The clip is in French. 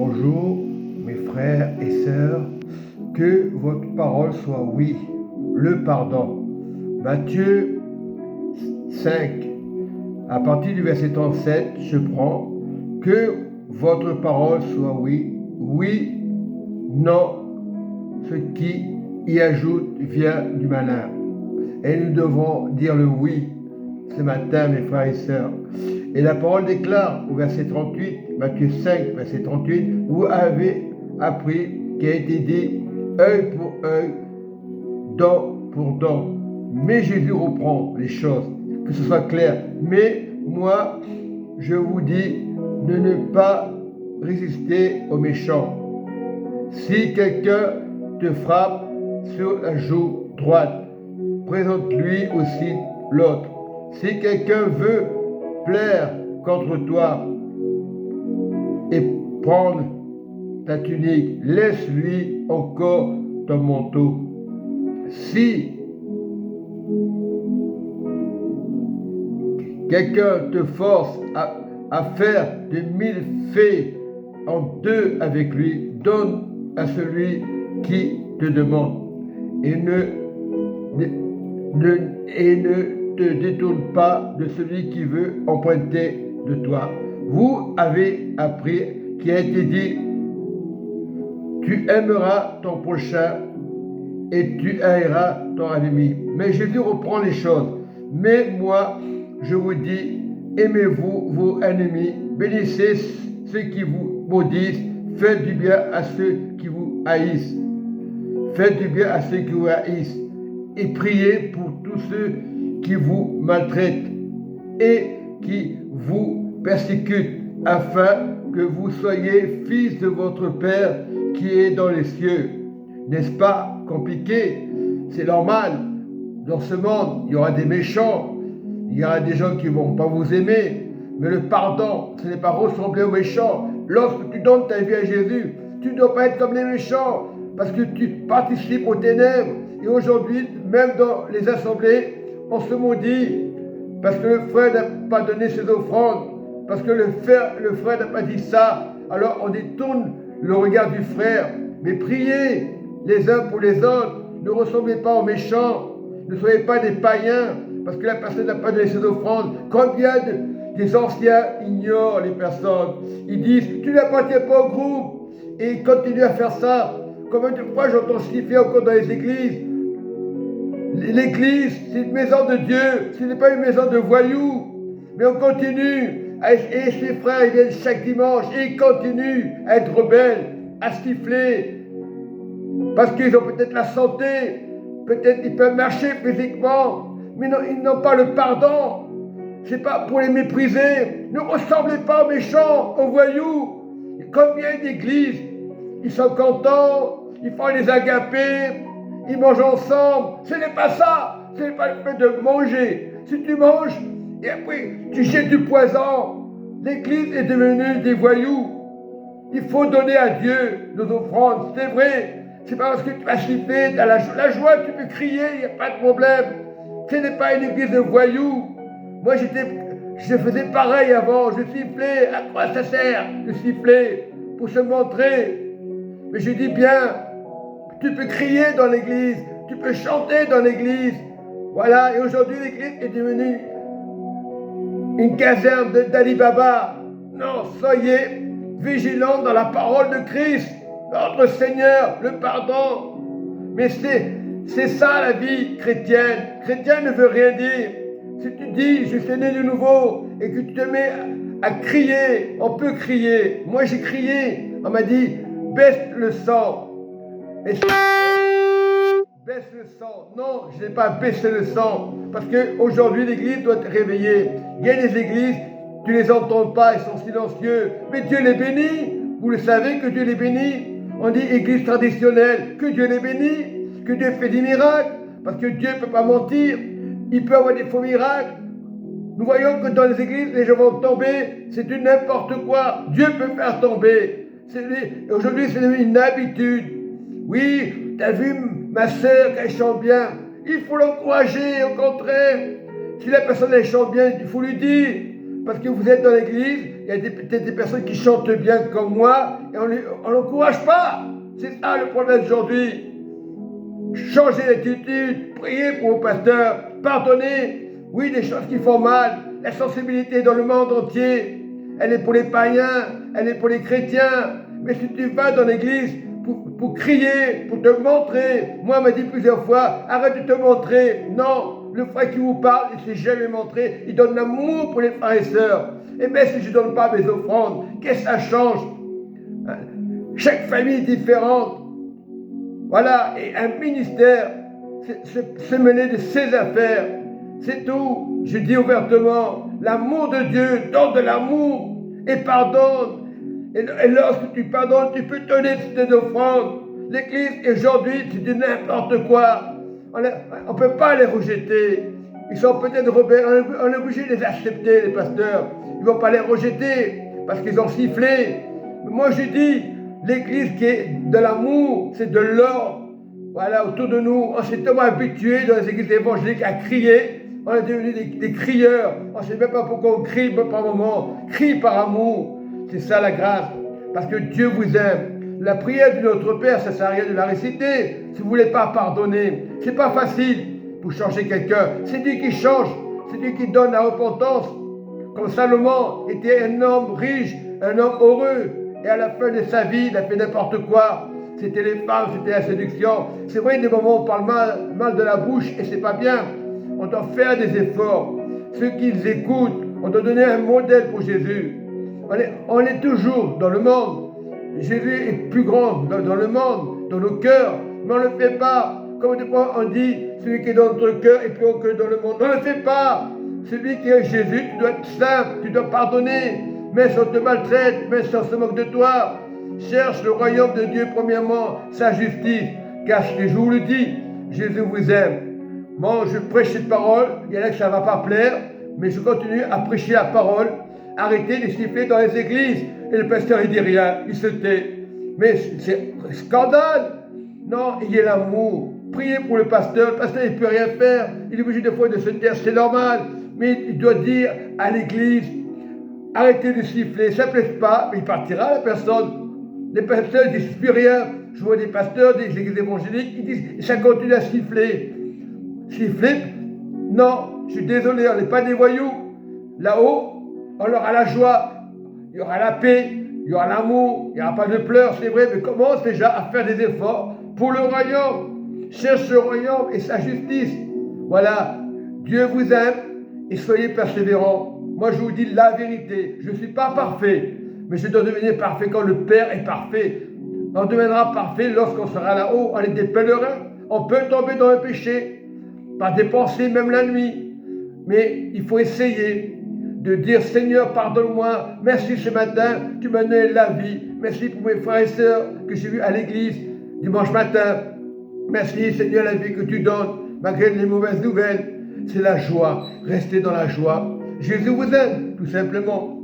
Bonjour mes frères et sœurs, que votre parole soit oui, le pardon. Matthieu 5, à partir du verset 37, je prends que votre parole soit oui, oui, non, ce qui y ajoute vient du malin. Et nous devons dire le oui ce matin, mes frères et sœurs. Et la parole déclare au verset 38, Matthieu 5, verset 38, vous avez appris qu'il a été dit œil pour œil, dent pour dent. Mais Jésus reprend les choses, que ce soit clair. Mais moi, je vous dis de ne pas résister aux méchants. Si quelqu'un te frappe sur la joue droite, présente-lui aussi l'autre. Si quelqu'un veut plaire contre toi et prendre ta tunique, laisse-lui encore ton manteau. Si quelqu'un te force à faire de 1000 faits en deux avec lui, donne à celui qui te demande et ne te détourne pas de celui qui veut emprunter de toi. Vous avez appris qu'il a été dit, tu aimeras ton prochain et tu haïras ton ennemi. Mais Jésus reprend les choses. Mais moi, je vous dis, aimez-vous vos ennemis, bénissez ceux qui vous maudissent, faites du bien à ceux qui vous haïssent. Faites du bien à ceux qui vous haïssent. Et priez pour tous ceux qui vous maltraitent et qui vous persécutent, afin que vous soyez fils de votre Père qui est dans les cieux. N'est-ce pas compliqué? C'est normal. Dans ce monde, il y aura des méchants, il y aura des gens qui ne vont pas vous aimer, mais le pardon, ce n'est pas ressembler aux méchants. Lorsque tu donnes ta vie à Jésus, tu ne dois pas être comme les méchants, parce que tu participes aux ténèbres. Et aujourd'hui, même dans les assemblées, on se maudit parce que le frère n'a pas donné ses offrandes, parce que le frère n'a pas dit ça. Alors on détourne le regard du frère. Mais priez les uns pour les autres. Ne ressemblez pas aux méchants. Ne soyez pas des païens parce que la personne n'a pas donné ses offrandes. Combien des anciens ignorent les personnes? Ils disent, tu n'appartiens pas au groupe. Et ils continuent à faire ça. Combien de fois j'entends siffler encore dans les églises? L'église, c'est une maison de Dieu, ce n'est pas une maison de voyous. Mais on continue, et ses frères ils viennent chaque dimanche, et ils continuent à être rebelles, à siffler, parce qu'ils ont peut-être la santé, peut-être ils peuvent marcher physiquement, mais non, ils n'ont pas le pardon. C'est pas pour les mépriser. Ne ressemblez pas aux méchants, aux voyous. Combien d'églises, ils sont contents, ils font les agapés, ils mangent ensemble. Ce n'est pas ça. Ce n'est pas le fait de manger. Si tu manges et après tu jettes du poison, l'église est devenue des voyous. Il faut donner à Dieu nos offrandes. C'est vrai. C'est pas parce que tu vas siffler, tu as la joie, tu peux crier, il n'y a pas de problème. Ce n'est pas une église de voyous. Moi je faisais pareil avant. Je sifflais. À quoi ça sert de siffler? Pour se montrer. Mais je dis bien, tu peux crier dans l'église, tu peux chanter dans l'église. Voilà, et aujourd'hui l'église est devenue une caserne d'Ali Baba. Non, soyez vigilants dans la parole de Christ, notre Seigneur, le pardon. Mais c'est ça la vie chrétienne. Chrétien ne veut rien dire. Si tu dis, je suis né de nouveau, et que tu te mets à crier, on peut crier. Moi j'ai crié, on m'a dit, baisse le sang. Et baisse le sang. Non, je n'ai pas baissé le sang. Parce qu'aujourd'hui, l'église doit être réveillée. Il y a des églises, tu ne les entends pas, ils sont silencieux. Mais Dieu les bénit. Vous le savez que Dieu les bénit. On dit église traditionnelle, que Dieu les bénit, que Dieu fait des miracles. Parce que Dieu ne peut pas mentir. Il peut avoir des faux miracles. Nous voyons que dans les églises, les gens vont tomber. C'est du n'importe quoi. Dieu peut faire tomber. Aujourd'hui, c'est une habitude. Oui, tu as vu ma sœur, qu'elle chante bien. Il faut l'encourager, au contraire. Si la personne elle chante bien, il faut lui dire. Parce que vous êtes dans l'église, il y a peut-être des personnes qui chantent bien comme moi et on l'encourage pas. C'est ça le problème d'aujourd'hui. Changez d'attitude, priez pour vos pasteurs, pardonnez. Oui, des choses qui font mal. La sensibilité dans le monde entier, elle est pour les païens, elle est pour les chrétiens. Mais si tu vas dans l'église pour crier, pour te montrer, moi, on m'a dit plusieurs fois, arrête de te montrer. Non, le frère qui vous parle, il ne s'est jamais montré. Il donne l'amour pour les frères et sœurs. Et bien, si je ne donne pas mes offrandes, qu'est-ce que ça change? Chaque famille est différente. Voilà, et un ministère, c'est mener de ses affaires. C'est tout. Je dis ouvertement, l'amour de Dieu donne de l'amour et pardonne. Et lorsque tu pardonnes, tu peux donner tes offrandes. L'Église, aujourd'hui, tu dis n'importe quoi. On ne peut pas les rejeter. Ils sont peut-être rebelles. On est obligé de les accepter, les pasteurs. Ils ne vont pas les rejeter parce qu'ils ont sifflé. Mais moi, je dis, l'Église qui est de l'amour, c'est de l'ordre. Voilà, autour de nous, on s'est tellement habitués dans les églises évangéliques à crier. On est devenus des crieurs. On ne sait même pas pourquoi on crie par moment. Crie par amour. C'est ça la grâce. Parce que Dieu vous aime. La prière de notre Père, ça ne sert à rien de la réciter. Si vous ne voulez pas pardonner, ce n'est pas facile pour changer quelqu'un. C'est Dieu qui change. C'est Dieu qui donne la repentance. Comme Salomon était un homme riche, un homme heureux. Et à la fin de sa vie, il a fait n'importe quoi. C'était les femmes, c'était la séduction. C'est vrai, des moments où on parle mal de la bouche et c'est pas bien. On doit faire des efforts. Ceux qui les écoutent, on doit donner un modèle pour Jésus. On est toujours dans le monde. Jésus est plus grand dans le monde, dans nos cœurs. Mais on ne le fait pas. Comme des fois on dit, celui qui est dans notre cœur est plus haut que dans le monde. On ne le fait pas. Celui qui est Jésus, tu dois être simple, tu dois pardonner. Mais si on te maltraite, mais si on se moque de toi, cherche le royaume de Dieu premièrement, sa justice. Car ce que je vous le dis, Jésus vous aime. Moi, je prêche cette parole, il y en a que ça ne va pas plaire, mais je continue à prêcher la parole. Arrêtez de siffler dans les églises. Et le pasteur, il dit rien, il se tait. Mais c'est un scandale. Non, il y a l'amour. Priez pour le pasteur il ne peut rien faire. Il est obligé des fois de se taire, c'est normal. Mais il doit dire à l'église, arrêtez de siffler, ça ne plaît pas, mais il partira la personne. Les pasteurs ne disent plus rien. Je vois des pasteurs des églises évangéliques, ils disent, ça continue à siffler. Siffler? Non, je suis désolé, on n'est pas des voyous. Là-haut, on aura la joie, il y aura la paix, il y aura l'amour, il n'y aura pas de pleurs, c'est vrai, mais commence déjà à faire des efforts pour le royaume. Cherche le royaume et sa justice. Voilà, Dieu vous aime et soyez persévérants. Moi, je vous dis la vérité, je ne suis pas parfait, mais je dois devenir parfait quand le Père est parfait. On deviendra parfait lorsqu'on sera là-haut, on est des pèlerins. On peut tomber dans le péché, par des pensées, même la nuit. Mais il faut essayer de dire, Seigneur, pardonne-moi, merci ce matin, tu m'as donné la vie. Merci pour mes frères et sœurs que j'ai vus à l'église dimanche matin. Merci, Seigneur, la vie que tu donnes, malgré les mauvaises nouvelles. C'est la joie, restez dans la joie. Jésus vous aime, tout simplement.